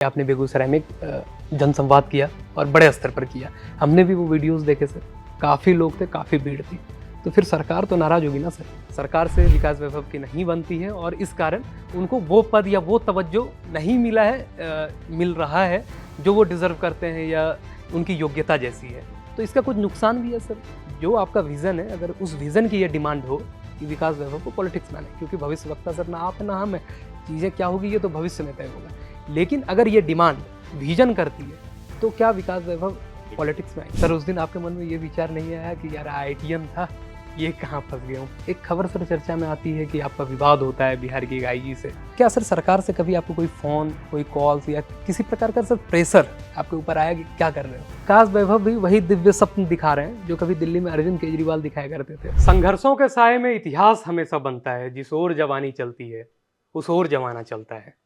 आपने बेगूसराय में जनसंवाद किया और बड़े स्तर पर किया। हमने भी वो वीडियोस देखे सर, काफ़ी लोग थे, काफ़ी भीड़ थी। तो फिर सरकार तो नाराज़ होगी ना सर। सरकार से विकास वैभव की नहीं बनती है और इस कारण उनको वो पद या वो तवज्जो नहीं मिल रहा है जो वो डिज़र्व करते हैं या उनकी योग्यता जैसी है। तो इसका कुछ नुकसान भी है सर। जो आपका विज़न है, अगर उस विज़न की ये डिमांड हो कि विकास वैभव को पॉलिटिक्स में आने, क्योंकि भविष्य वक्ता सर ना आप है ना हम है, चीज़ें क्या होगी ये तो भविष्य में तय होगा। लेकिन अगर ये डिमांड विजन करती है तो क्या विकास वैभव पॉलिटिक्स में आए? सर उस दिन आपके मन में ये विचार नहीं आया कि यार आईआईटीएन था, ये कहाँ फंस गया हूँ? एक खबर सर चर्चा में आती है कि आपका विवाद होता है बिहार की एक आईजी से। क्या सर सरकार से कभी आपको कोई फोन, कोई कॉल्स या किसी प्रकार का सर प्रेशर आपके ऊपर आया कि क्या कर रहे हो? विकास वैभव भी वही दिव्य स्वप्न दिखा रहे हैं जो कभी दिल्ली में अरविंद केजरीवाल दिखाया करते थे। संघर्षों के साए में इतिहास हमेशा बनता है, जिस ओर जवानी चलती है उस ओर जमाना चलता है।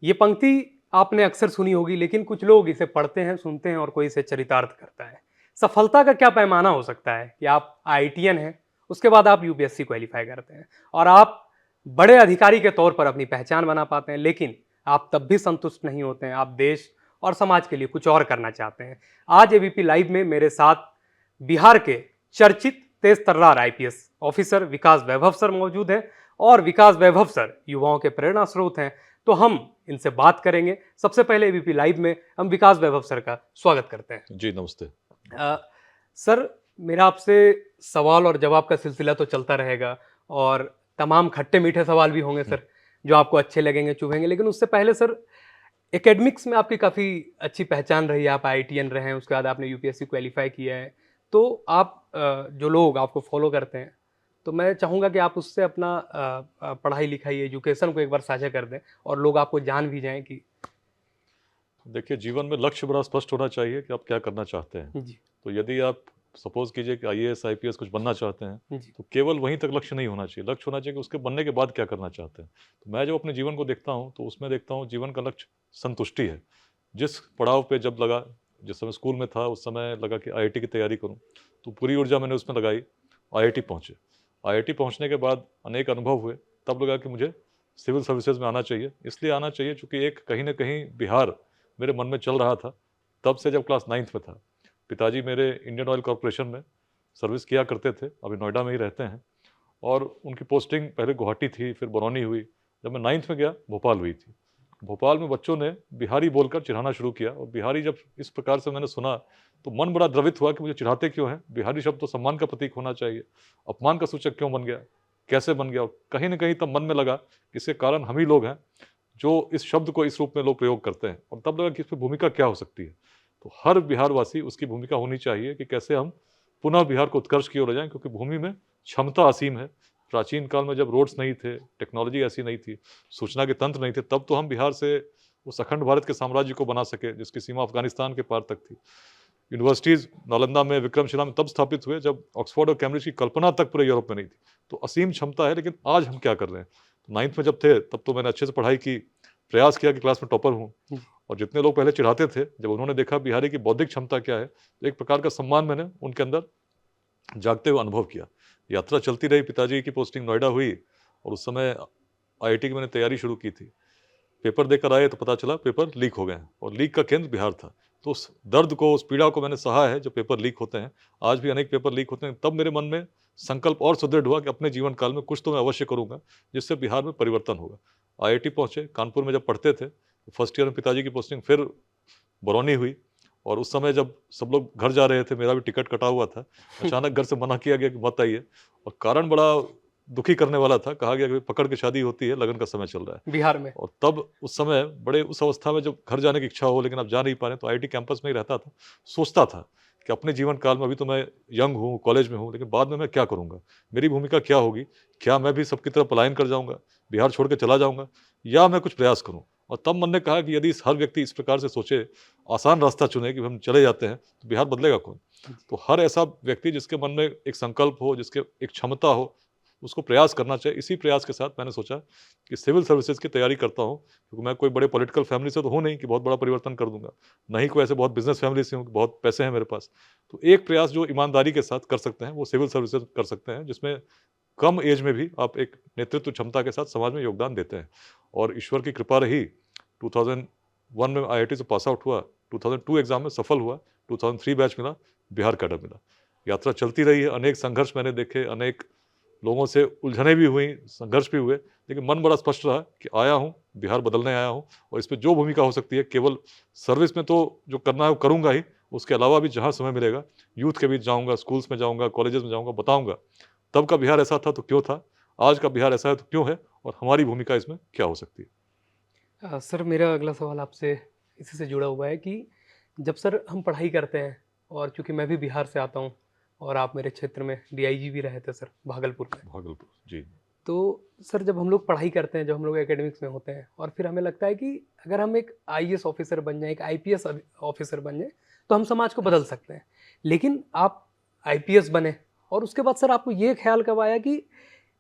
ये पंक्ति आपने अक्सर सुनी होगी, लेकिन कुछ लोग इसे पढ़ते हैं, सुनते हैं और कोई इसे चरितार्थ करता है। सफलता का क्या पैमाना हो सकता है कि आप आईआईटीएन हैं, उसके बाद आप यूपीएससी क्वालिफाई करते हैं और आप बड़े अधिकारी के तौर पर अपनी पहचान बना पाते हैं, लेकिन आप तब भी संतुष्ट नहीं होते हैं। आप देश और समाज के लिए कुछ और करना चाहते हैं। आज एबीपी लाइव में मेरे साथ बिहार के चर्चित तेज तर्रार आईपीएस ऑफिसर विकास वैभव सर मौजूद हैं और विकास वैभव सर युवाओं के प्रेरणा स्रोत हैं। तो हम इनसे बात करेंगे। सबसे पहले एबीपी लाइव में हम विकास वैभव सर का स्वागत करते हैं। जी नमस्ते। सर मेरा आपसे सवाल और जवाब का सिलसिला तो चलता रहेगा और तमाम खट्टे मीठे सवाल भी होंगे सर जो आपको अच्छे लगेंगे, चुभेंगे। लेकिन उससे पहले सर, एकेडमिक्स में आपकी काफ़ी अच्छी पहचान रही है। आप आईआईटीएन रहे हैं, उसके बाद आपने यूपीएससी क्वालिफाई किया है। तो आप जो लोग आपको फॉलो करते हैं, तो मैं चाहूँगा कि आप उससे अपना पढ़ाई लिखाई एजुकेशन को एक बार साझा कर दें और लोग आपको जान भी जाएं कि देखिए, जीवन में लक्ष्य बड़ा स्पष्ट होना चाहिए कि आप क्या करना चाहते हैं। जी तो यदि आप सपोज कीजिए कि आईएएस आईपीएस कुछ बनना चाहते हैं, जी तो केवल वहीं तक लक्ष्य नहीं होना चाहिए। लक्ष्य होना चाहिए कि उसके बनने के बाद क्या करना चाहते हैं। तो मैं जब अपने जीवन को देखता हूँ तो उसमें देखता हूँ जीवन का लक्ष्य संतुष्टि है। जिस पड़ाव पे जब लगा, जिस समय स्कूल में था उस समय लगा कि आईआईटी की तैयारी करूँ, तो पूरी ऊर्जा मैंने उसमें लगाई। आईआईटी पहुँचे। आईआईटी पहुँचने के बाद अनेक अनुभव हुए। तब लगा कि मुझे सिविल सर्विसेज में आना चाहिए। इसलिए आना चाहिए चूँकि एक कहीं न कहीं बिहार मेरे मन में चल रहा था। तब से जब क्लास 9th में था, पिताजी मेरे इंडियन ऑयल कॉर्पोरेशन में सर्विस किया करते थे, अभी नोएडा में ही रहते हैं। और उनकी पोस्टिंग पहले गुवाहाटी थी, फिर बरौनी हुई। जब मैं 9th में गया, भोपाल हुई थी। भोपाल में बच्चों ने बिहारी बोलकर चिढ़ाना शुरू किया और बिहारी जब इस प्रकार से मैंने सुना, तो मन बड़ा द्रवित हुआ कि मुझे चिढ़ाते क्यों हैं? बिहारी शब्द तो सम्मान का प्रतीक होना चाहिए, अपमान का सूचक क्यों बन गया? कैसे बन गया? और कहीं न कहीं तब मन में लगा, इसके कारण हम ही लोग हैं, जो इस शब्द को इस रूप में लोग प्रयोग करते हैं। और तब लगा कि इसमें भूमिका क्या हो सकती है। तो हर बिहारवासी, उसकी भूमिका होनी चाहिए कि कैसे हम पुनः बिहार को उत्कर्ष की ओर ले जाएं, क्योंकि भूमि में क्षमता असीम है। प्राचीन काल में जब रोड्स नहीं थे, टेक्नोलॉजी ऐसी नहीं थी, सूचना के तंत्र नहीं थे, तब तो हम बिहार से उस अखंड भारत के साम्राज्य को बना सके जिसकी सीमा अफगानिस्तान के पार तक थी। यूनिवर्सिटीज़ नालंदा में, विक्रमशिला में तब स्थापित हुए जब ऑक्सफोर्ड और कैम्ब्रिज की कल्पना तक पूरे यूरोप में नहीं थी। तो असीम क्षमता है, लेकिन आज हम क्या कर रहे हैं? तो 9th में जब थे तब तो मैंने अच्छे से पढ़ाई की, प्रयास किया कि क्लास में टॉपर हूँ। और जितने लोग पहले चिढ़ाते थे, जब उन्होंने देखा बिहारी की बौद्धिक क्षमता क्या है, तो एक प्रकार का सम्मान मैंने उनके अंदर जागते हुए अनुभव किया। यात्रा चलती रही, पिताजी की पोस्टिंग नोएडा हुई और उस समय आईआईटी की मैंने तैयारी शुरू की थी। पेपर देकर आए तो पता चला पेपर लीक हो गए हैं और लीक का केंद्र बिहार था। तो उस दर्द को, उस पीड़ा को मैंने सहा है, जो पेपर लीक होते हैं। आज भी अनेक पेपर लीक होते हैं। तब मेरे मन में संकल्प और सुदृढ़ हुआ कि अपने जीवन काल में कुछ तो मैं अवश्य करूँगा, जिससे बिहार में परिवर्तन होगा। आईआईटी पहुँचे, कानपुर में जब पढ़ते थे, तो फर्स्ट ईयर में पिताजी की पोस्टिंग फिर बरौनी हुई। और उस समय जब सब लोग घर जा रहे थे, मेरा भी टिकट कटा हुआ था, अचानक घर से मना किया गया कि मत आइए। और कारण बड़ा दुखी करने वाला था। कहा गया कि पकड़ के शादी होती है, लगन का समय चल रहा है। बिहार में। और तब उस समय बड़े उस अवस्था में जब घर जाने की इच्छा हो, लेकिन आप जा नहीं पा रहे, तो आईआईटी कैंपस में ही रहता था। सोचता था कि अपने जीवन काल में अभी तो मैं यंग हूँ, कॉलेज में हूँ, लेकिन बाद में मैं क्या करूँगा? मेरी भूमिका क्या होगी? क्या मैं भी सबकी तरह पलायन कर जाऊँगा, बिहार छोड़ के चला जाऊँगा, या मैं कुछ प्रयास करूँ? और तब मन ने कहा कि यदि हर व्यक्ति इस प्रकार से सोचे, आसान रास्ता चुने कि हम चले जाते हैं, तो बिहार बदलेगा कौन? तो हर ऐसा व्यक्ति जिसके मन में एक संकल्प हो, जिसके एक क्षमता हो, उसको प्रयास करना चाहिए। इसी प्रयास के साथ मैंने सोचा कि सिविल सर्विसेज की तैयारी करता हूँ, क्योंकि मैं कोई बड़े पॉलिटिकल फैमिली से तो हूँ नहीं कि बहुत बड़ा परिवर्तन कर दूंगा, ना ही कोई ऐसे बहुत बिजनेस फैमिली से हूँ कि बहुत पैसे हैं मेरे पास। तो एक प्रयास जो ईमानदारी के साथ कर सकते हैं, वो सिविल सर्विसेज कर सकते हैं, जिसमें कम एज में भी आप एक नेतृत्व क्षमता के साथ समाज में योगदान देते हैं। और ईश्वर की कृपा रही, 2001 में IIT से पास आउट हुआ, 2002 एग्जाम में सफल हुआ, 2003 बैच मिला, बिहार कैडर मिला। यात्रा चलती रही है, अनेक संघर्ष मैंने देखे, अनेक लोगों से उलझने भी हुई, संघर्ष भी हुए, लेकिन मन बड़ा स्पष्ट रहा कि आया हूँ, बिहार बदलने आया हूँ और इसमें जो भूमिका हो सकती है, केवल सर्विस में तो जो करना है वो करूँगा ही, उसके अलावा भी जहाँ समय मिलेगा, यूथ के बीच जाऊँगा, स्कूल्स में जाऊँगा, कॉलेजेस में जाऊँगा, बताऊँगा, तब का बिहार ऐसा था तो क्यों था, आज का बिहार ऐसा है तो क्यों है और हमारी भूमिका इसमें क्या हो सकती है। सर मेरा अगला सवाल आपसे इसी से जुड़ा हुआ है कि जब सर हम पढ़ाई करते हैं और चूंकि मैं भी बिहार से आता हूँ और आप मेरे क्षेत्र में डीआईजी भी रहे थे सर भागलपुर में, भागलपुर, जी। तो सर जब हम लोग पढ़ाई करते हैं, जब हम लोग एकेडमिक्स में होते हैं और फिर हमें लगता है कि अगर हम एक आईएएस ऑफिसर बन जाएं, एक आईपीएस ऑफिसर बन जाएं, तो हम समाज को बदल सकते हैं। लेकिन आप आईपीएस बने और उसके बाद सर आपको ये ख्याल कब आया कि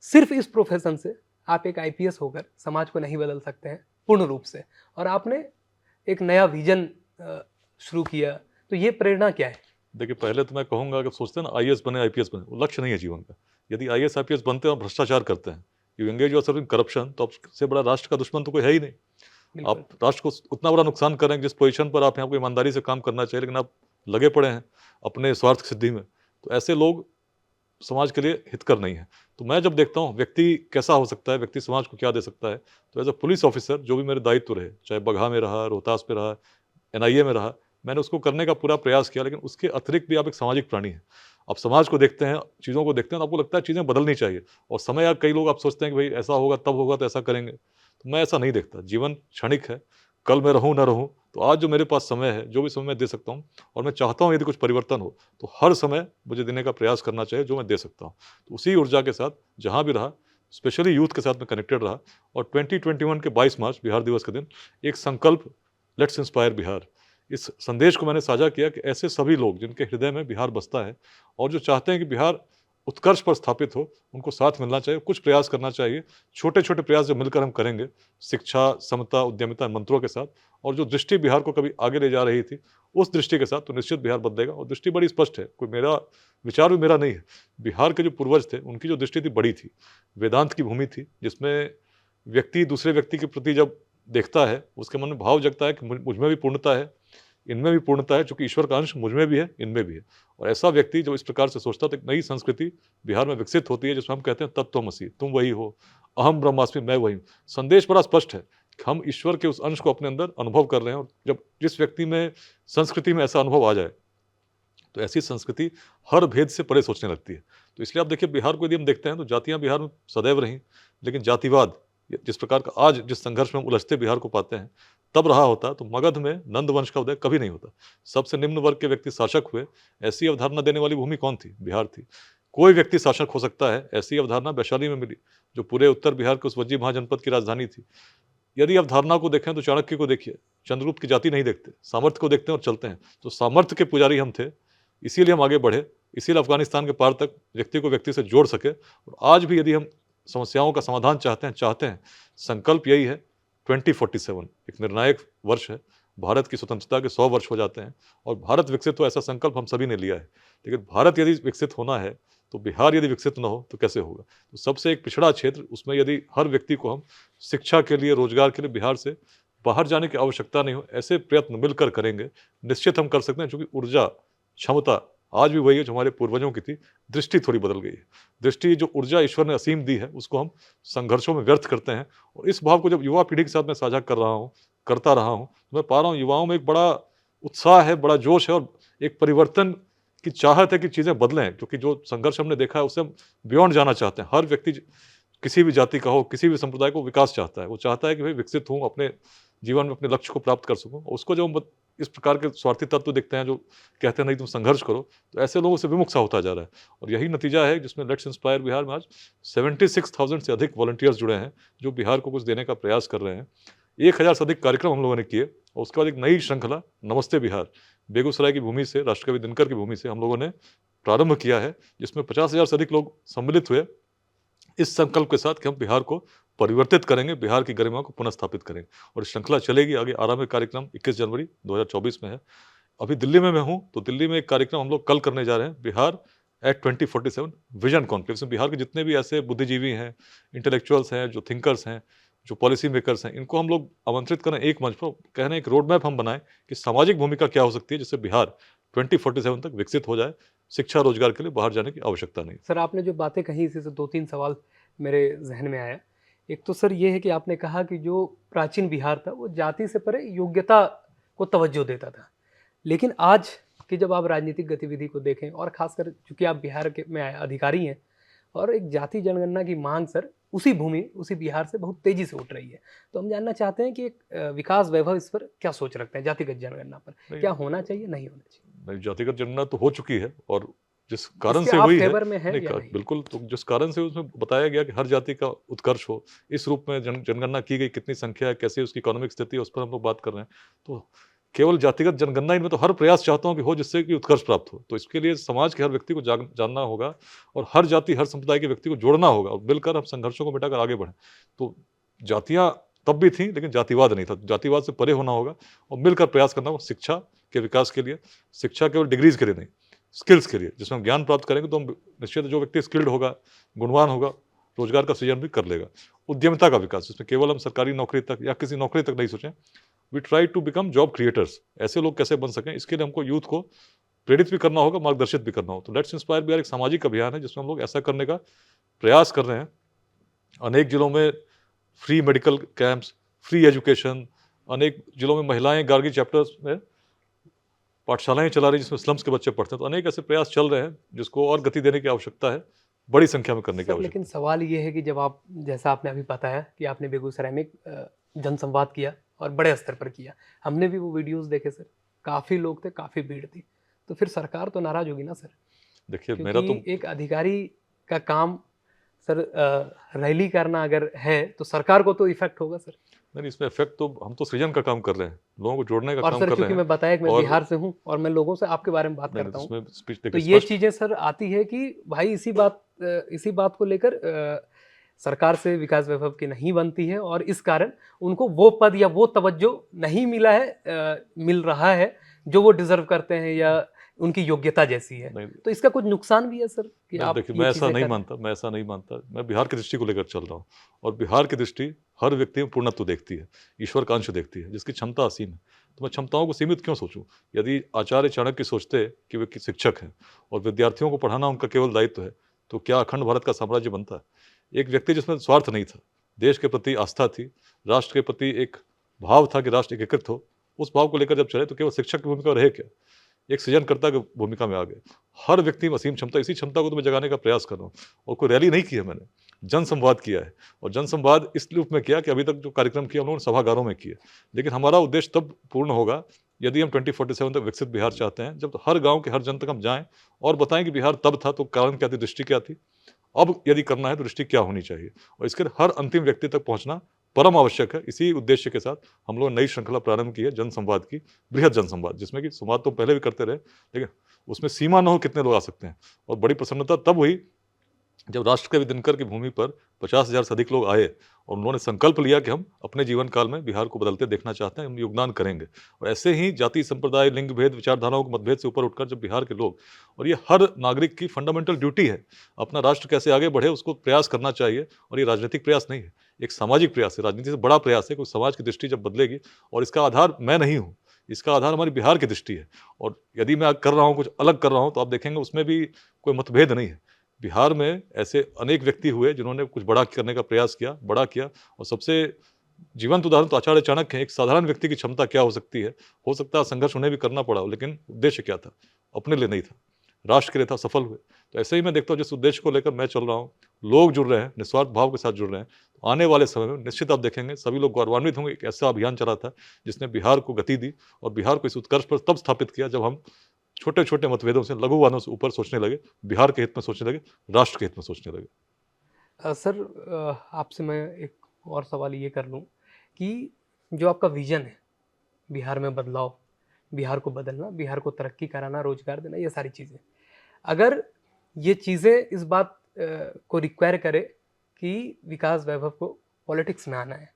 सिर्फ इस प्रोफेशन से आप एक आईपीएस होकर समाज को नहीं बदल सकते हैं पूर्ण रूप से, और आपने एक नया विजन शुरू किया, तो ये प्रेरणा क्या है? देखिए, पहले तो मैं कहूँगा, अगर सोचते हैं ना आईएएस बने, आईपीएस बने, वो लक्ष्य नहीं है जीवन का। यदि आईएएस आईपीएस बनते हैं और भ्रष्टाचार करते हैं, you engage yourself in corruption, तो आपसे बड़ा राष्ट्र का दुश्मन तो कोई है ही नहीं। बिल्कुल। आप राष्ट्र को उतना बड़ा नुकसान कर रहे हैं, जिस पोजीशन पर आप हैं, आपको ईमानदारी से काम करना चाहिए, लेकिन आप लगे पड़े हैं अपने स्वार्थ की सिद्धि में, तो ऐसे लोग समाज के लिए हितकर नहीं है। तो मैं जब देखता हूँ व्यक्ति कैसा हो सकता है, व्यक्ति समाज को क्या दे सकता है, तो एज अ पुलिस ऑफिसर जो भी मेरे दायित्व रहे, चाहे बगहा में रहा, रोहतास में रहा, एनआईए में रहा, मैंने उसको करने का पूरा प्रयास किया। लेकिन उसके अतिरिक्त भी आप एक सामाजिक प्राणी हैं, आप समाज को देखते हैं, चीज़ों को देखते हैं, तो आपको लगता है चीज़ें बदलनी चाहिए। और समय, या कई लोग आप सोचते हैं कि भाई ऐसा होगा, तब होगा, तो ऐसा करेंगे, तो मैं ऐसा नहीं देखता। जीवन क्षणिक है, कल मैं रहूँ ना रहूँ, तो आज जो मेरे पास समय है, जो भी समय मैं दे सकता हूँ, और मैं चाहता हूँ यदि कुछ परिवर्तन हो, तो हर समय मुझे देने का प्रयास करना चाहिए जो मैं दे सकता हूँ। तो उसी ऊर्जा के साथ जहाँ भी रहा, स्पेशली यूथ के साथ मैं कनेक्टेड रहा। और 2021 के 22 मार्च बिहार दिवस के दिन एक संकल्प, लेट्स इंस्पायर बिहार, इस संदेश को मैंने साझा किया कि ऐसे सभी लोग जिनके हृदय में बिहार बसता है और जो चाहते हैं कि बिहार उत्कर्ष पर स्थापित हो, उनको साथ मिलना चाहिए, कुछ प्रयास करना चाहिए। छोटे छोटे प्रयास जब मिलकर हम करेंगे, शिक्षा, समता, उद्यमिता मंत्रों के साथ, और जो दृष्टि बिहार को कभी आगे ले जा रही थी, उस दृष्टि के साथ, तो निश्चित बिहार बदलेगा। और दृष्टि बड़ी स्पष्ट है, कोई मेरा विचार भी मेरा नहीं है। बिहार के जो पूर्वज थे, उनकी जो दृष्टि थी बड़ी थी, वेदांत की भूमि थी, जिसमें व्यक्ति दूसरे व्यक्ति के प्रति जब देखता है, उसके मन में भाव जगता है कि मुझ में भी पूर्णता है, इनमें भी पूर्णता है, चूंकि ईश्वर का अंश मुझ में भी है, इनमें भी है। और ऐसा व्यक्ति जो इस प्रकार से सोचता, तो एक नई संस्कृति बिहार में विकसित होती है, जिसमें हम कहते हैं तत्त्वमसि, तुम वही हो, अहम ब्रह्मास्मि, मैं वही हूँ। संदेश बड़ा स्पष्ट है कि हम ईश्वर के उस अंश को अपने अंदर अनुभव कर रहे हैं। और जब जिस व्यक्ति में, संस्कृति में ऐसा अनुभव आ जाए, तो ऐसी संस्कृति हर भेद से परे सोचने लगती है। तो इसलिए आप देखिए, बिहार को यदि हम देखते हैं, तो जातियां बिहार में सदैव रहीं, लेकिन जातिवाद जिस प्रकार का आज जिस संघर्ष में हम उलझते बिहार को पाते हैं, तब रहा होता तो मगध में नंद वंश का उदय कभी नहीं होता। सबसे निम्न वर्ग के व्यक्ति शासक हुए, ऐसी अवधारणा देने वाली भूमि कौन थी? बिहार थी। कोई व्यक्ति शासक हो सकता है, ऐसी अवधारणा वैशाली में मिली, जो पूरे उत्तर बिहार के उस वज्जी महाजनपद की राजधानी थी। यदि अवधारणा को देखें, तो चाणक्य को देखिए, चंद्रगुप्त की जाति नहीं देखते, सामर्थ्य को देखते हैं और चलते हैं। तो सामर्थ्य के पुजारी हम थे, इसीलिए हम आगे बढ़े, इसीलिए अफगानिस्तान के पार तक व्यक्ति को व्यक्ति से जोड़ सके। और आज भी यदि हम समस्याओं का समाधान चाहते हैं, संकल्प यही है। 2047 एक निर्णायक वर्ष है, भारत की स्वतंत्रता के 100 वर्ष हो जाते हैं, और भारत विकसित हो, ऐसा संकल्प हम सभी ने लिया है। लेकिन भारत यदि विकसित होना है, तो बिहार यदि विकसित न हो तो कैसे होगा? तो सबसे एक पिछड़ा क्षेत्र, उसमें यदि हर व्यक्ति को हम शिक्षा के लिए, रोजगार के लिए बिहार से बाहर जाने की आवश्यकता नहीं हो, ऐसे प्रयत्न मिलकर करेंगे, निश्चित हम कर सकते हैं। क्योंकि ऊर्जा, क्षमता आज भी वही है जो हमारे पूर्वजों की थी। दृष्टि थोड़ी बदल गई है। दृष्टि, जो ऊर्जा ईश्वर ने असीम दी है, उसको हम संघर्षों में व्यर्थ करते हैं। और इस भाव को जब युवा पीढ़ी के साथ मैं साझा कर रहा हूँ, करता रहा हूँ, तो मैं पा रहा हूँ युवाओं में एक बड़ा उत्साह है, बड़ा जोश है, और एक परिवर्तन की चाहत है कि चीज़ें बदलें। क्योंकि जो संघर्ष हमने देखा है, उससे हम बियॉन्ड जाना चाहते हैं। हर व्यक्ति, किसी भी जाति का हो, किसी भी संप्रदाय को, विकास चाहता है। वो चाहता है कि भाई विकसित हूँ, अपने जीवन में अपने लक्ष्य को प्राप्त कर सकूँ। उसको जब हम इस प्रकार के स्वार्थी तत्व दिखते हैं, जो कहते हैं नहीं तुम संघर्ष करो, तो ऐसे लोगों से विमुख सा होता जा रहा है। और यही नतीजा है जिसमें लेट्स इंस्पायर बिहार में आज 76,000 से अधिक वॉलंटियर्स जुड़े हैं, जो बिहार को कुछ देने का प्रयास कर रहे हैं। 1000 से अधिक कार्यक्रम हम लोगों ने किए, और उसके बाद एक नई श्रृंखला नमस्ते बिहार, बेगूसराय की भूमि से, राष्ट्रकवि दिनकर की भूमि से हम लोगों ने प्रारंभ किया है, जिसमें 50,000 से अधिक लोग सम्मिलित हुए, इस संकल्प के साथ कि हम बिहार को परिवर्तित करेंगे, बिहार की गरिमा को पुनः स्थापित करेंगे। और श्रृंखला चलेगी आगे। आरंभिक कार्यक्रम 21 जनवरी 2024 में है। अभी दिल्ली में मैं हूँ, तो दिल्ली में एक कार्यक्रम हम लोग कल करने जा रहे हैं, बिहार एट 2047 विजन कॉन्फ्रेंस में। बिहार के जितने भी ऐसे बुद्धिजीवी हैं, इंटेलेक्चुअल्स हैं, जो थिंकर्स हैं, जो पॉलिसी मेकर्स हैं, इनको हम लोग आमंत्रित करें एक मंच पर, कह रहे हैं एक रोड मैप हम बनाएं कि सामाजिक भूमिका क्या हो सकती है जिससे बिहार 2047 तक विकसित हो जाए। शिक्षा रोजगार के लिए बाहर जाने की आवश्यकता नहीं। सर आपने जो बातें कही इसी से 2-3 सवाल मेरे जहन में आया। एक तो सर ये है कि आपने कहा कि जो प्राचीन बिहार था वो जाति से परे योग्यता को तवज्जो देता था। लेकिन आज की जब आप राजनीतिक गतिविधि को देखें और खासकर चूंकि आप बिहार के में अधिकारी हैं और एक जाति जनगणना की मांग सर उसी बिहार से बहुत तेजी से उठ रही है। तो हम जानना चाहते हैं कि एक विकास वैभव इस पर क्या सोच रखते हैं, जातिगत जनगणना पर नहीं, क्या होना चाहिए, नहीं होना चाहिए? नहीं, जातिगत जनगणना तो हो चुकी है और जिस कारण इसके से आप हुई है, फेवर में है नहीं या नहीं? बिल्कुल, तो जिस कारण से उसमें बताया गया कि हर जाति का उत्कर्ष हो, इस रूप में जनगणना की गई, कितनी संख्या है, कैसी उसकी इकोनॉमिक स्थिति है, उस पर हम लोग बात कर रहे हैं। तो केवल जातिगत जनगणना, इनमें तो हर प्रयास चाहता हूँ कि हो जिससे कि उत्कर्ष प्राप्त हो। तो इसके लिए समाज के हर व्यक्ति को जानना होगा और हर जाति हर संप्रदाय के व्यक्ति को जोड़ना होगा और मिलकर हम संघर्षों को मिटाकर आगे बढ़ें। तो जातियाँ तब भी थी लेकिन जातिवाद नहीं था। जातिवाद से परे होना होगा और मिलकर प्रयास करना होगा शिक्षा के विकास के लिए। शिक्षा केवल डिग्रीज के लिए नहीं, स्किल्स के लिए, जिसमें हम ज्ञान प्राप्त करेंगे तो हम निश्चित जो व्यक्ति स्किल्ड होगा, गुणवान होगा, रोजगार का सृजन भी कर लेगा। उद्यमिता का विकास, जिसमें केवल हम सरकारी नौकरी तक या किसी नौकरी तक नहीं सोचें, we try to become job creators. ऐसे लोग कैसे बन सकें, इसके लिए हमको यूथ को प्रेरित भी करना होगा, मार्गदर्शित भी करना होगा। तो लेट्स इंस्पायर बिहार एक सामाजिक अभियान है जिसमें हम लोग ऐसा करने का प्रयास कर रहे हैं। अनेक जिलों में free medical camps, free education, अनेक जिलों में महिलाएं गार्गी चैप्टर्स में पाठशालाएं चला रही जिसमें स्लम्स के बच्चे पढ़ते हैं। तो अनेक ऐसे प्रयास चल रहे हैं जिसको और गति देने की आवश्यकता है, बड़ी संख्या में करने की सर आवश्यकता लेकिन सवाल ये है कि जब आप, जैसा आपने अभी बताया कि आपने बेगूसराय में एक जनसंवाद किया और बड़े स्तर पर किया, हमने भी वो वीडियोस देखे सर, काफ़ी लोग थे, काफ़ी भीड़ थी। तो फिर सरकार तो नाराज होगी ना सर, देखिए मेरा तो क्योंकि एक अधिकारी का काम सर रैली करना अगर है तो सरकार को तो इफेक्ट होगा सर। नहीं, इसमें इफेक्ट तो हम तो सृजन का काम कर रहे हैं, लोगों को जोड़ने का और काम सर कर रहे क्योंकि हैं। मैं बताया कि मैं और बिहार से हूँ और मैं लोगों से आपके बारे में बात नहीं, करता हूँ, इसमें स्पीच तो देखिए ये स्पष्ट, चीज़ें सर आती है कि भाई इसी बात को लेकर सरकार से विकास वैभव की नहीं बनती है और इस कारण उनको वो पद या वो तवज्जो नहीं मिल रहा है जो वो डिजर्व करते हैं या उनकी योग्यता जैसी है। नहीं, तो इसका कुछ नुकसान भी है सर कि नहीं आप देखिए, ये मैं ऐसा चीज़ें नहीं कर रहे हैं? मानता, मैं ऐसा नहीं मानता। मैं बिहार की दृष्टि को लेकर चल रहा हूँ और बिहार की दृष्टि हर व्यक्ति में पूर्णत्व देखती है, ईश्वर का अंश देखती है, जिसकी क्षमता असीम है। तो मैं क्षमताओं को सीमित क्यों सोचूं? यदि आचार्य चाणक्य सोचते कि वे शिक्षक हैं और विद्यार्थियों को पढ़ाना उनका केवल दायित्व है, तो क्या अखंड भारत का साम्राज्य बनता है? एक व्यक्ति जिसमें स्वार्थ नहीं था, देश के प्रति आस्था थी, राष्ट्र के प्रति एक भाव था कि राष्ट्र एकीकृत हो, उस भाव को लेकर जब चले तो केवल शिक्षक की भूमिका रहे क्या? एक सृजनकर्ता की भूमिका में आ गए। हर व्यक्ति में असीम क्षमता, इसी क्षमता को तो मैं जगाने का प्रयास कर रहा हूँ। और कोई रैली नहीं की है मैंने, जनसंवाद किया है। और जनसंवाद इस रूप में किया कि अभी तक जो कार्यक्रम किया हम लोगों ने सभागारों में किए। लेकिन हमारा उद्देश्य तब पूर्ण होगा यदि हम 2047 तक विकसित बिहार चाहते हैं, जब हर गाँव के हर जन तक हम जाएँ और बताएं कि बिहार तब था तो कारण क्या थी, दृष्टि क्या थी, अब यदि करना है तो दृष्टि क्या होनी चाहिए, और इसके हर अंतिम व्यक्ति तक पहुंचना परम आवश्यक है। इसी उद्देश्य के साथ हम लोग नई श्रृंखला प्रारंभ की है, जनसंवाद की, बृहद जनसंवाद, जिसमें कि संवाद तो पहले भी करते रहे लेकिन उसमें सीमा न हो कितने लोग आ सकते हैं। और बड़ी प्रसन्नता तब हुई जब राष्ट्रकवि दिनकर की भूमि पर 50,000 से अधिक लोग आए और उन्होंने संकल्प लिया कि हम अपने जीवन काल में बिहार को बदलते देखना चाहते हैं, हम योगदान करेंगे। और ऐसे ही जाति, संप्रदाय, लिंग भेद, विचारधाराओं के मतभेद से ऊपर उठकर जब बिहार के लोग, और ये हर नागरिक की फंडामेंटल ड्यूटी है, अपना राष्ट्र कैसे आगे बढ़े उसको प्रयास करना चाहिए। और ये राजनीतिक प्रयास नहीं है, एक सामाजिक प्रयास है, राजनीति से बड़ा प्रयास है। कोई समाज की दृष्टि जब बदलेगी, और इसका आधार मैं नहीं हूँ, इसका आधार हमारी बिहार की दृष्टि है। और यदि मैं कर रहा हूँ कुछ अलग कर रहा हूँ तो आप देखेंगे उसमें भी कोई मतभेद नहीं है। बिहार में ऐसे अनेक व्यक्ति हुए जिन्होंने कुछ बड़ा करने का प्रयास किया, बड़ा किया। और सबसे जीवंत उदाहरण तो आचार्य चाणक्य है। एक साधारण व्यक्ति की क्षमता क्या हो सकती है, हो सकता है संघर्ष उन्हें भी करना पड़ा हो, लेकिन उद्देश्य क्या था, अपने लिए नहीं था, राष्ट्र के लिए था, सफल हुए। तो ऐसे ही मैं देखता हूँ जिस उद्देश्य को लेकर मैं चल रहा हूँ, लोग जुड़ रहे हैं, निस्वार्थ भाव के साथ जुड़ रहे हैं। तो आने वाले समय में निश्चित आप देखेंगे सभी लोग गौरवान्वित होंगे। एक ऐसा अभियान चला था जिसने बिहार को गति दी और बिहार को इस उत्कर्ष पर तब स्थापित किया जब हम छोटे छोटे मतभेदों से, लघुवादों से ऊपर सोचने लगे, बिहार के हित में सोचने लगे, राष्ट्र के हित में सोचने लगे। सर आपसे मैं एक और सवाल ये कर लूँ कि जो आपका विजन है, बिहार में बदलाव, बिहार को बदलना, बिहार को तरक्की कराना, रोजगार देना, ये सारी चीज़ें, अगर ये चीज़ें इस बात को रिक्वायर करे कि विकास वैभव को पॉलिटिक्स में आना है,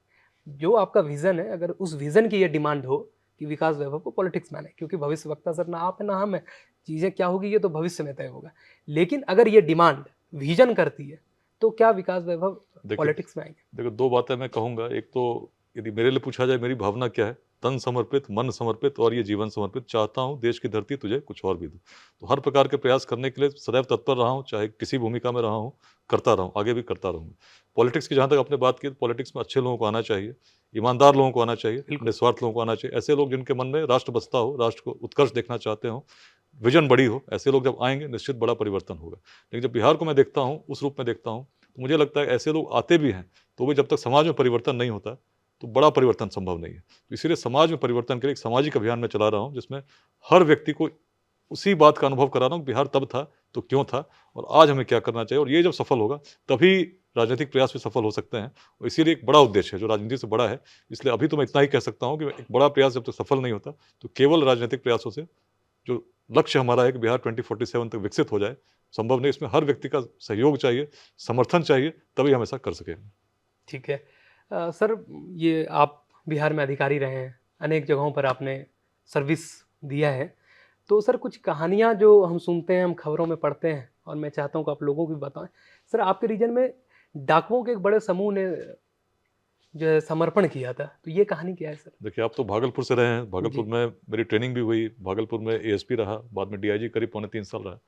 जो आपका विज़न है, अगर उस विज़न की ये डिमांड हो कि विकास वैभव को पॉलिटिक्स में आना है, क्योंकि भविष्य वक्ता सर ना आप है ना हम है, चीज़ें क्या होगी ये तो भविष्य में तय होगा, लेकिन अगर ये डिमांड विजन करती है तो क्या विकास वैभव देखिए पॉलिटिक्स में आएंगे? देखो, दो बातें मैं कहूँगा। एक तो यदि मेरे लिए पूछा जाए मेरी भावना क्या है, तन समर्पित, मन समर्पित और ये जीवन समर्पित। चाहता हूँ देश की धरती तुझे कुछ और भी दूँ। तो हर प्रकार के प्रयास करने के लिए सदैव तत्पर रहा हूँ, चाहे किसी भूमिका में रहा हूँ, करता रहा हूँ, आगे भी करता रहूँगा। पॉलिटिक्स की जहाँ तक आपने बात की, तो पॉलिटिक्स में अच्छे लोगों को आना चाहिए, ईमानदार लोगों को आना चाहिए, बिल्कुल। निस्वार्थ लोगों को आना चाहिए। ऐसे लोग जिनके मन में राष्ट्र बसता हो, राष्ट्र को उत्कर्ष देखना चाहते हो, विजन बड़ी हो, ऐसे लोग जब आएंगे निश्चित बड़ा परिवर्तन होगा। लेकिन जब बिहार को मैं देखता हूँ, उस रूप में देखता हूँ, तो मुझे लगता है ऐसे लोग आते भी हैं तो भी जब तक समाज में परिवर्तन नहीं होता तो बड़ा परिवर्तन संभव नहीं है। तो इसीलिए समाज में परिवर्तन के लिए एक सामाजिक अभियान में चला रहा हूँ, जिसमें हर व्यक्ति को उसी बात का अनुभव करा रहा हूँ कि बिहार तब था तो क्यों था और आज हमें क्या करना चाहिए। और ये जब सफल होगा तभी राजनीतिक प्रयास भी सफल हो सकते हैं। और इसीलिए एक बड़ा उद्देश्य है जो राजनीति से बड़ा है। इसलिए अभी तो मैं इतना ही कह सकता हूँ कि एक बड़ा प्रयास जब तक सफल नहीं होता तो केवल राजनीतिक प्रयासों से जो लक्ष्य हमारा है कि बिहार 2047 तक विकसित हो जाए, संभव नहीं। इसमें हर व्यक्ति का सहयोग चाहिए, समर्थन चाहिए, तभी हम ऐसा कर सकेंगे। ठीक है। सर, ये आप बिहार में अधिकारी रहे हैं, अनेक जगहों पर आपने सर्विस दिया है, तो सर कुछ कहानियाँ जो हम सुनते हैं, हम खबरों में पढ़ते हैं, और मैं चाहता हूँ कि आप लोगों को भी बताएं। सर, आपके रीजन में डाकुओं के एक बड़े समूह ने जो है समर्पण किया था, तो ये कहानी क्या है सर? देखिए, आप तो भागलपुर से रहे हैं। भागलपुर जी। में मेरी ट्रेनिंग भी हुई। भागलपुर में एएसपी रहा, बाद में डीआईजी करीब पौने 3 साल रहा।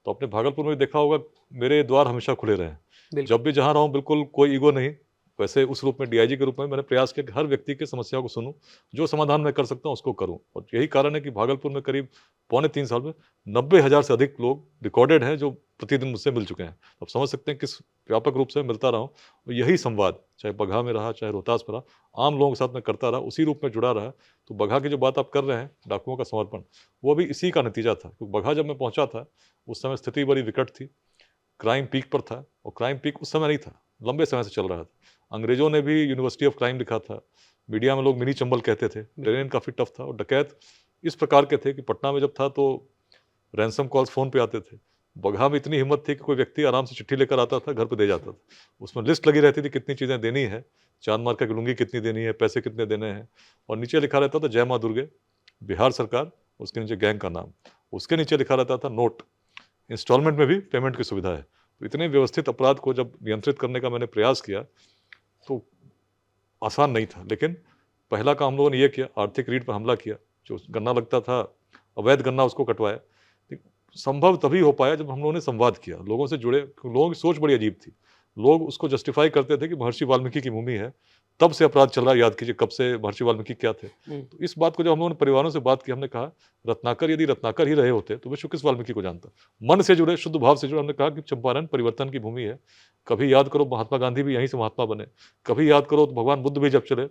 तो आपने भागलपुर में देखा होगा, मेरे द्वार हमेशा खुले रहे हैं। बिल्कुल। जब भी जहाँ रहा हूँ बिल्कुल कोई ईगो नहीं। वैसे उस रूप में डीआईजी के रूप में मैंने प्रयास किया कि हर व्यक्ति की समस्या को सुनूँ, जो समाधान मैं कर सकता हूँ उसको करूँ। और यही कारण है कि भागलपुर में करीब पौने 3 साल में 90,000 से अधिक लोग रिकॉर्डेड हैं जो प्रतिदिन मुझसे मिल चुके हैं। तो आप समझ सकते हैं किस व्यापक रूप से मिलता रहा हूँ। और यही संवाद चाहे बगहा में रहा, चाहे रोहतास में रहा, आम लोगों के साथ मैं करता रहा, उसी रूप में जुड़ा रहा। तो बगहा की जो बात आप कर रहे हैं, डाकुओं का समर्पण, वो भी इसी का नतीजा था। क्योंकि बगहा जब मैं पहुंचा था उस समय स्थिति बड़ी विकट थी, क्राइम पीक पर था। और क्राइम पीक उस समय नहीं था, लंबे समय से चल रहा था। अंग्रेजों ने भी यूनिवर्सिटी ऑफ क्राइम लिखा था, मीडिया में लोग मिनी चंबल कहते थे, ट्रेन काफ़ी टफ था। और डकैत इस प्रकार के थे कि पटना में जब था तो रैंसम कॉल्स फ़ोन पे आते थे। बगहा में इतनी हिम्मत थी कि कोई व्यक्ति आराम से चिट्ठी लेकर आता था, घर पे दे जाता था। उसमें लिस्ट लगी रहती थी कितनी चीज़ें देनी है, चांद मार्का की लुंगी कितनी देनी है, पैसे कितने देने हैं। और नीचे लिखा रहता था जय माँ दुर्गे, बिहार सरकार, उसके नीचे गैंग का नाम। उसके नीचे लिखा रहता था नोट, इंस्टॉलमेंट में भी पेमेंट की सुविधा है। तो इतने व्यवस्थित अपराध को जब नियंत्रित करने का मैंने प्रयास किया तो आसान नहीं था। लेकिन पहला काम हम लोगों ने ये किया, आर्थिक रीढ़ पर हमला किया। जो गन्ना लगता था, अवैध गन्ना, उसको कटवाया। संभव तभी हो पाया जब हम लोगों ने संवाद किया, लोगों से जुड़े। लोगों की सोच बड़ी अजीब थी। लोग उसको जस्टिफाई करते थे कि महर्षि वाल्मीकि की भूमि है, तब से अपराध चल रहा है। याद कीजिए कब से महर्षि वाल्मीकि क्या थे। तो इस बात को जब हम लोगों ने परिवारों से बात की, हमने कहा रत्नाकर यदि रत्नाकर ही रहे होते तो विश्व किस वाल्मीकि को जानता। मन से जुड़े, शुद्ध भाव से जुड़े। हमने कहा कि चंपारण परिवर्तन की भूमि है। कभी याद करो महात्मा गांधी भी यहीं से महात्मा बने, कभी याद करो तो भगवान बुद्ध भी जब चले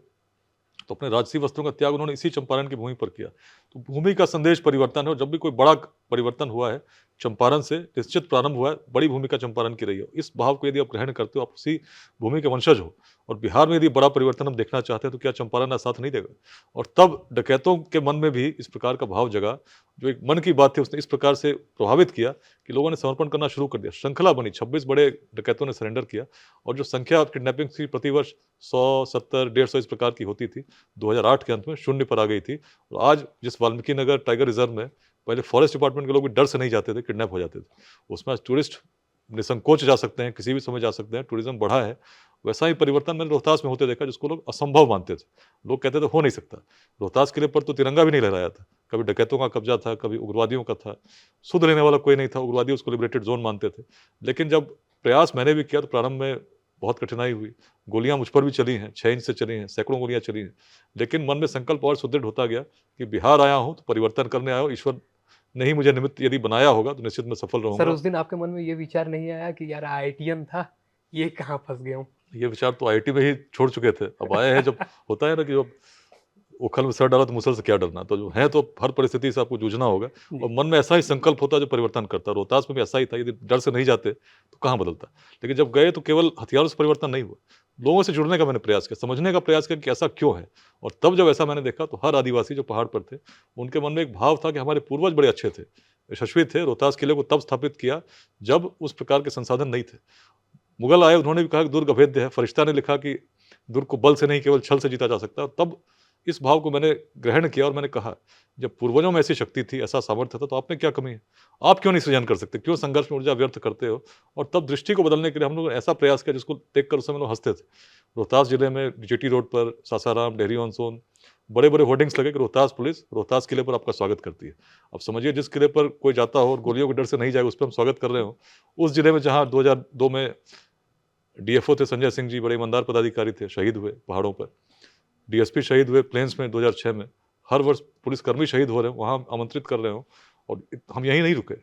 तो अपने राजसी वस्त्रों का त्याग उन्होंने इसी चंपारण की भूमि पर किया। तो भूमि का संदेश परिवर्तन है। और जब भी कोई बड़ा परिवर्तन हुआ है, चंपारण से निश्चित प्रारंभ हुआ है। बड़ी भूमिका चंपारण की रही है। इस भाव को यदि आप ग्रहण करते हो, आप उसी भूमि के वंशज हो, और बिहार में यदि बड़ा परिवर्तन हम देखना चाहते हैं तो क्या चंपारण साथ नहीं देगा। और तब डकैतों के मन में भी इस प्रकार का भाव जगा। जो एक मन की बात थी उसने इस प्रकार से प्रभावित किया कि लोगों ने समर्पण करना शुरू कर दिया। श्रृंखला बनी, 26 बड़े डकैतों ने सरेंडर किया। और जो संख्या किडनैपिंग की प्रतिवर्ष 100, 70, 150 इस प्रकार की होती थी, 2008 के अंत में शून्य पर आ गई थी। और आज जिस वाल्मीकि नगर टाइगर रिजर्व में पहले फॉरेस्ट डिपार्टमेंट के लोग भी डर से नहीं जाते थे, किडनैप हो जाते थे, उसमें आज टूरिस्ट निसंकोच जा सकते हैं, किसी भी समय जा सकते हैं। टूरिज्म बढ़ा है। वैसा ही परिवर्तन मैंने रोहतास में होते देखा, जिसको लोग असंभव मानते थे। लोग कहते थे हो नहीं सकता। रोहतास किले पर तो तिरंगा भी नहीं लहराया था। कभी डकैतों का कब्जा था, कभी उग्रवादियों का था। सुध लेने वाला कोई नहीं था। उग्रवादी उसको लिबरेटेड जोन मानते थे। लेकिन जब प्रयास मैंने भी किया तो प्रारंभ में बहुत कठिनाई हुई। गोलियां मुझ पर भी चली हैं, 6 इंच से चली हैं, सैकड़ों गोलियां चली हैं। लेकिन मन में संकल्प और सुदृढ़ होता गया कि बिहार आया हूं तो परिवर्तन करने आया हूं। ईश्वर ने ही मुझे निमित्त यदि बनाया होगा तो निश्चित मैं सफल सर, रहूंगा। उस दिन आपके मन में ये विचार नहीं आया कि यार आईआईटीएन था, ये कहाँ फंस गया हूँ? ये विचार तो आईआईटी में ही छोड़ चुके थे। अब आए हैं, जब होता है ना कि जब उखल में सर डाला तो मुसल से क्या डरना। तो जो है तो हर परिस्थिति से आपको जूझना होगा। जी। और मन में ऐसा ही संकल्प होता है जो परिवर्तन करता है। रोहतास में भी ऐसा ही था। यदि डर से नहीं जाते तो कहाँ बदलता। लेकिन जब गए तो केवल हथियारों से परिवर्तन नहीं हुआ, लोगों से जुड़ने का मैंने प्रयास किया, समझने का प्रयास किया कि ऐसा क्यों है। और तब जब ऐसा मैंने देखा तो हर आदिवासी जो पहाड़ पर थे, उनके मन में एक भाव था कि हमारे पूर्वज बड़े अच्छे थे, यशस्वी थे। रोहतास किले को तब स्थापित किया जब उस प्रकार के संसाधन नहीं थे। मुगल आए, उन्होंने भी कहा कि दुर्ग अभेद्य है। फरिश्ता ने लिखा कि दुर्ग को बल से नहीं केवल छल से जीता जा सकता है। तब इस भाव को मैंने ग्रहण किया और मैंने कहा, जब पूर्वजों में ऐसी शक्ति थी, ऐसा सामर्थ्य था, तो आप में क्या कमी है? आप क्यों नहीं सृजन कर सकते? क्यों संघर्ष में ऊर्जा व्यर्थ करते हो? और तब दृष्टि को बदलने के लिए हम लोग ने ऐसा प्रयास किया जिसको देखकर उस समय लोग हँसते थे। रोहतास जिले में जीटी रोड पर सासाराम, डेहरी ऑन सोन बड़े-बड़े होर्डिंग्स लगे कि रोहतास पुलिस रोहतास किले पर आपका स्वागत करती है। अब समझिए जिस किले पर कोई जाता हो और गोलियों के डर से नहीं जाए, उस पे हम स्वागत कर रहे हो। उस जिले में जहाँ 2002 में डीएफओ थे संजय सिंह जी, बड़े ईमानदार पदाधिकारी थे, शहीद हुए पहाड़ों पर। डीएसपी शहीद हुए प्लेन्स में 2006 में। हर वर्ष पुलिसकर्मी शहीद हो रहे हैं, वहाँ आमंत्रित कर रहे हो। और हम यहीं नहीं रुके,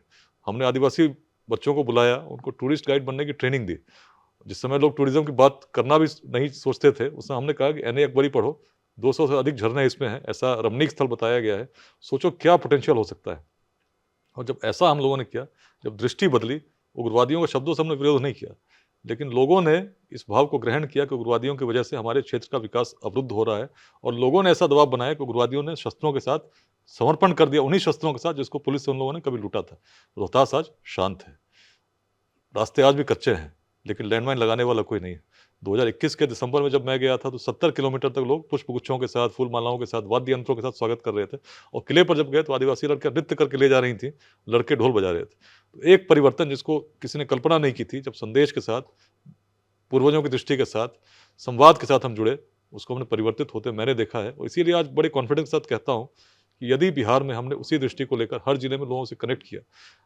हमने आदिवासी बच्चों को बुलाया, उनको टूरिस्ट गाइड बनने की ट्रेनिंग दी। जिस समय लोग टूरिज्म की बात करना भी नहीं सोचते थे, उस समय हमने कहा कि एन.ए. अकबरी पढ़ो, 200 से अधिक झरने इसमें हैं, ऐसा रमणीक स्थल बताया गया है, सोचो क्या पोटेंशियल हो सकता है। और जब ऐसा हम लोगों ने किया, जब दृष्टि बदली, उग्रवादियों के शब्दों से हमने विरोध नहीं किया, लेकिन लोगों ने इस भाव को ग्रहण किया कि उग्रवादियों की वजह से हमारे क्षेत्र का विकास अवरुद्ध हो रहा है, और लोगों ने ऐसा दबाव बनाया कि उग्रवादियों ने शस्त्रों के साथ समर्पण कर दिया, उन्हीं शस्त्रों के साथ जिसको पुलिस से उन लोगों ने कभी लूटा था। रोहतास आज शांत है, रास्ते आज भी कच्चे हैं, लेकिन लैंडमाइन लगाने वाला कोई नहीं है। 2021 के दिसंबर में जब मैं गया था तो 70 किलोमीटर तक लोग पुष्पगुच्छों के साथ, फूल मालाओं के साथ, वाद्य यंत्रों के साथ स्वागत कर रहे थे। और किले पर जब गए तो आदिवासी लड़कियां नृत्य करके ले जा रही थी, लड़के ढोल बजा रहे थे। तो एक परिवर्तन जिसको किसी ने कल्पना नहीं की थी, जब संदेश के साथ, पूर्वजों की दृष्टि के साथ, संवाद के साथ हम जुड़े, उसको हमने परिवर्तित होते मैंने देखा है। और इसीलिए आज बड़े कॉन्फिडेंस के साथ कहता हूँ कि यदि बिहार में हमने उसी दृष्टि को लेकर हर जिले में लोगों से कनेक्ट किया,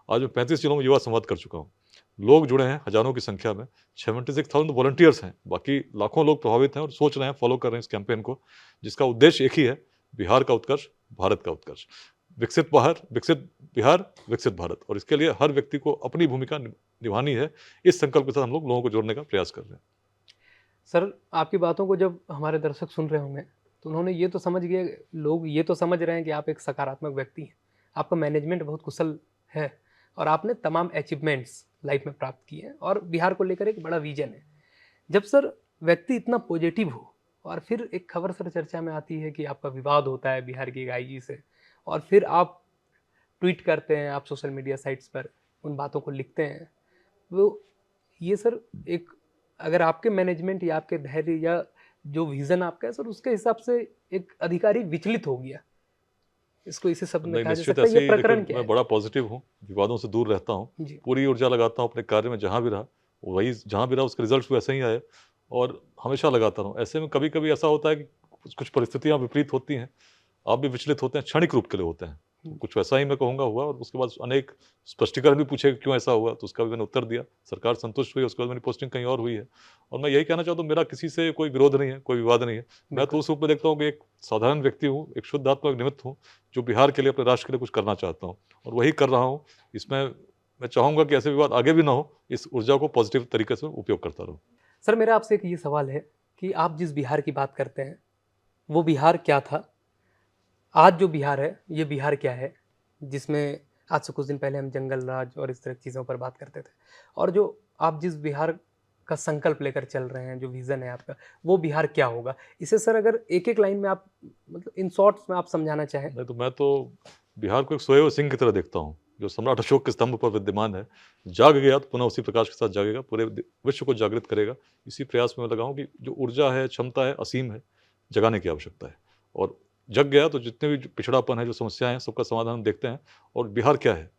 आज मैं 35 जिलों में युवा संवाद कर चुका हूँ, लोग जुड़े हैं हजारों की संख्या में, 76,000 वॉलंटियर्स हैं, बाकी लाखों लोग प्रभावित हैं और सोच रहे हैं, फॉलो कर रहे हैं इस कैंपेन को, जिसका उद्देश्य एक ही है, बिहार का उत्कर्ष, भारत का उत्कर्ष। विकसित बिहार, विकसित भारत। और इसके लिए हर व्यक्ति को अपनी भूमिका निभानी है। इस संकल्प के साथ हम लोग लोगों को जोड़ने का प्रयास कर रहे हैं। सर, आपकी बातों को जब हमारे दर्शक सुन रहे होंगे तो उन्होंने ये तो समझ गए, लोग ये तो समझ रहे हैं कि आप एक सकारात्मक व्यक्ति हैं, आपका मैनेजमेंट बहुत कुशल है और आपने तमाम अचीवमेंट्स लाइफ में प्राप्त किए हैं और बिहार को लेकर एक बड़ा विजन है। जब सर व्यक्ति इतना पॉजिटिव हो और फिर एक खबर सर चर्चा में आती है कि आपका विवाद होता है बिहार की एक आईजी से, और फिर आप ट्वीट करते हैं, आप सोशल मीडिया साइट्स पर उन बातों को लिखते हैं, वो ये सर एक, अगर आपके मैनेजमेंट या आपके धैर्य या जो विजन आपका है सर, उसके हिसाब से एक अधिकारी विचलित हो गया, इसको इसी शब्द में नहीं, कहा जा निश्चित सकता है, ऐसे ये ही, प्रकरण देखिए क्या मैं है? बड़ा पॉजिटिव हूँ, विवादों से दूर रहता हूँ, जी पूरी ऊर्जा लगाता हूँ अपने कार्य में, जहाँ भी रहा वही, जहाँ भी रहा उसके रिजल्ट्स वैसे ही आए, और हमेशा लगाता रहूँ। ऐसे में कभी कभी ऐसा होता है कि कुछ परिस्थितियाँ विपरीत होती हैं, आप भी विचलित होते हैं, क्षणिक रूप के लिए होते हैं। तो कुछ वैसा ही मैं कहूँगा हुआ, और उसके बाद अनेक स्पष्टीकरण भी पूछे कि क्यों ऐसा हुआ, तो उसका भी मैंने उत्तर दिया, सरकार संतुष्ट हुई, उसके बाद मेरी पोस्टिंग कहीं और हुई है। और मैं यही कहना चाहता हूँ, मेरा किसी से कोई विरोध नहीं है, कोई विवाद नहीं है। मैं तो उस रूप में देखता हूँ कि एक साधारण व्यक्ति हूँ, एक शुद्ध आत्मा का निमित्त हूँ, जो बिहार के लिए, अपने राष्ट्र के लिए कुछ करना चाहता हूँ, और वही कर रहा हूँ। इसमें मैं चाहूँगा कि ऐसे विवाद आगे भी ना हो, इस ऊर्जा को पॉजिटिव तरीके से उपयोग करता रहूँ। सर, मेरा आपसे एक ये सवाल है कि आप जिस बिहार की बात करते हैं वो बिहार क्या था, आज जो बिहार है ये बिहार क्या है, जिसमें आज से कुछ दिन पहले हम जंगल राज और इस तरह की चीज़ों पर बात करते थे, और जो आप जिस बिहार का संकल्प लेकर चल रहे हैं, जो विज़न है आपका, वो बिहार क्या होगा? इसे सर अगर एक एक लाइन में आप, मतलब इन शॉर्ट्स में आप समझाना चाहें। नहीं, तो मैं तो बिहार को एक सोए हुए सिंह की तरह देखता हूँ, जो सम्राट अशोक के स्तंभ पर विद्यमान है। जाग गया तो पुनः उसी प्रकाश के साथ जागेगा, पूरे विश्व को जागृत करेगा। इसी प्रयास में मैं लगा हूँ कि जो ऊर्जा है, क्षमता है, असीम है, जगाने की आवश्यकता है। और जग गया तो जितने भी जो पिछड़ापन है, जो समस्याएं हैं, सबका समाधान हम देखते हैं। और बिहार क्या है,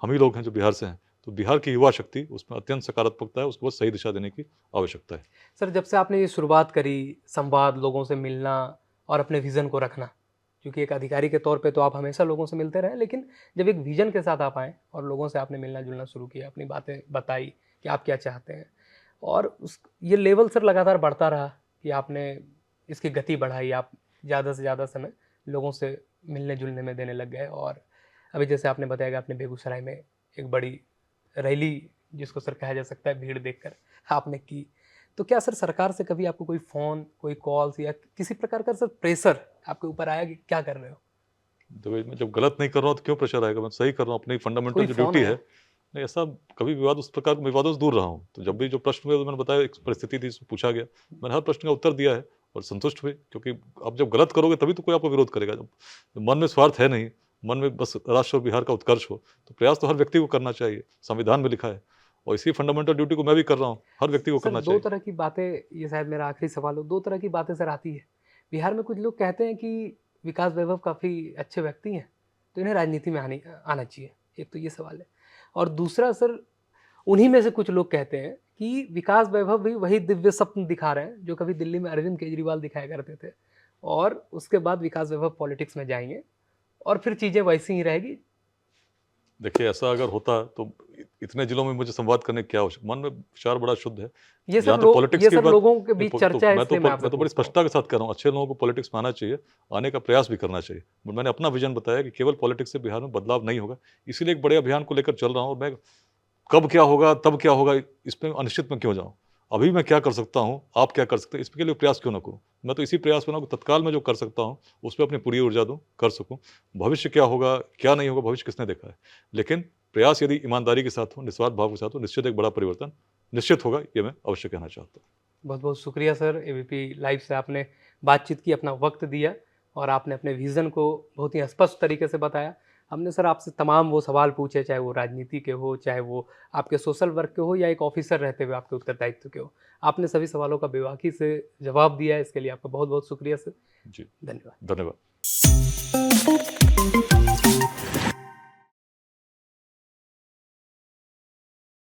हम ही लोग हैं जो बिहार से हैं। तो बिहार की युवा शक्ति, उसमें अत्यंत सकारात्मकता है, उसको बस सही दिशा देने की आवश्यकता है। सर, जब से आपने ये शुरुआत करी, संवाद, लोगों से मिलना और अपने विज़न को रखना, क्योंकि एक अधिकारी के तौर पे तो आप हमेशा लोगों से मिलते रहे, लेकिन जब एक विज़न के साथ आप आए और लोगों से आपने मिलना-जुलना शुरू किया, अपनी बातें बताई कि आप क्या चाहते हैं, और उस ये लेवल सर लगातार बढ़ता रहा कि आपने इसकी गति बढ़ाई, आप ज़्यादा से ज़्यादा समय लोगों से मिलने-जुलने में देने लग गए। और अभी जैसे आपने बताया कि आपने बेगूसराय में एक बड़ी रैली, जिसको सर कहा जा सकता है, भीड़ देखकर आपने की। तो क्या सर सरकार से कभी आपको कोई फ़ोन, कोई कॉल्स या किसी प्रकार का सर प्रेशर आपके ऊपर आया कि क्या कर रहे हो? देखो, मैं जब गलत नहीं कर रहा हूँ तो क्यों प्रेशर आएगा? मैं सही कर रहा हूँ, अपनी फंडामेंटल कोई जो फ़ोन ड्यूटी आया? है। नहीं, ऐसा कभी विवाद, उस प्रकार के विवादों से दूर रहा हूँ। तो जब भी जो प्रश्न हुए, तो मैंने बताया, एक परिस्थिति थी, इसमें पूछा गया, मैंने हर प्रश्न का उत्तर दिया है और संतुष्ट हुए। क्योंकि आप जब गलत करोगे तभी तो कोई आपका विरोध करेगा। जब मन में स्वार्थ है नहीं, मन में बस राष्ट्र और बिहार का उत्कर्ष हो, तो प्रयास तो हर व्यक्ति को करना चाहिए, संविधान में लिखा है। और इसी फंडामेंटल ड्यूटी को मैं भी कर रहा हूँ, हर व्यक्ति को सर करना 2 चाहिए। तरह की बातें, ये शायद मेरा आखिरी सवाल हो, 2 तरह की बातें सर आती है बिहार में कुछ लोग कहते हैं कि विकास वैभव काफ़ी अच्छे व्यक्ति हैं, तो इन्हें राजनीति में आना चाहिए। एक तो ये सवाल है। और दूसरा सर, उन्हीं में से कुछ लोग कहते हैं कि विकास वैभव भी वही दिव्य स्वप्न दिखा रहे हैं जो कभी दिल्ली में अरविंद केजरीवाल दिखाया करते थे, और उसके बाद विकास वैभव पॉलिटिक्स में जाएंगे और फिर चीज़ें वैसी ही रहेगी। देखिए, ऐसा अगर होता तो इतने जिलों में मुझे संवाद करने की क्या आवश्यकता, मन में विचार बड़ा शुद्ध है। ये जहाँ सब तक पॉलिटिक्स की बात, लोगों के नहीं, बीच चर्चा है, इसलिए मैं आपसे मैं तो बड़ी पूछता हूँ। स्पष्टता के साथ कह रहा हूँ, अच्छे लोगों को पॉलिटिक्स में आना चाहिए, आने का प्रयास भी करना चाहिए। मैंने अपना विजन बताया कि केवल पॉलिटिक्स से बिहार में बदलाव नहीं होगा, इसीलिए एक बड़े अभियान को लेकर चल रहा हूँ। और मैं कब क्या होगा, तब क्या होगा, इसमें अनिश्चित में क्यों जाऊँ? अभी मैं क्या कर सकता हूँ, आप क्या कर सकते हैं, इसके लिए प्रयास क्यों ना करूँ? मैं तो इसी प्रयास में हूँ कि तत्काल में जो कर सकता हूँ, उसमें अपनी पूरी ऊर्जा दूँ, कर सकूँ। भविष्य क्या होगा, क्या नहीं होगा, भविष्य किसने देखा है? लेकिन प्रयास यदि ईमानदारी के साथ हो, निस्वार्थ भाव के साथ हो, निश्चित एक बड़ा परिवर्तन निश्चित होगा, ये मैं अवश्य कहना चाहता हूँ। बहुत बहुत शुक्रिया सर, एबीपी लाइव से आपने बातचीत की, अपना वक्त दिया और आपने अपने विज़न को बहुत ही स्पष्ट तरीके से बताया। हमने सर आपसे तमाम वो सवाल पूछे, चाहे वो राजनीति के हो, चाहे वो आपके सोशल वर्क के हो, या एक ऑफिसर रहते हुए आपके उत्तरदायित्व के हो। आपने सभी सवालों का बेबाकी से जवाब दिया है, इसके लिए आपका बहुत बहुत शुक्रिया सर। जी, धन्यवाद। धन्यवाद।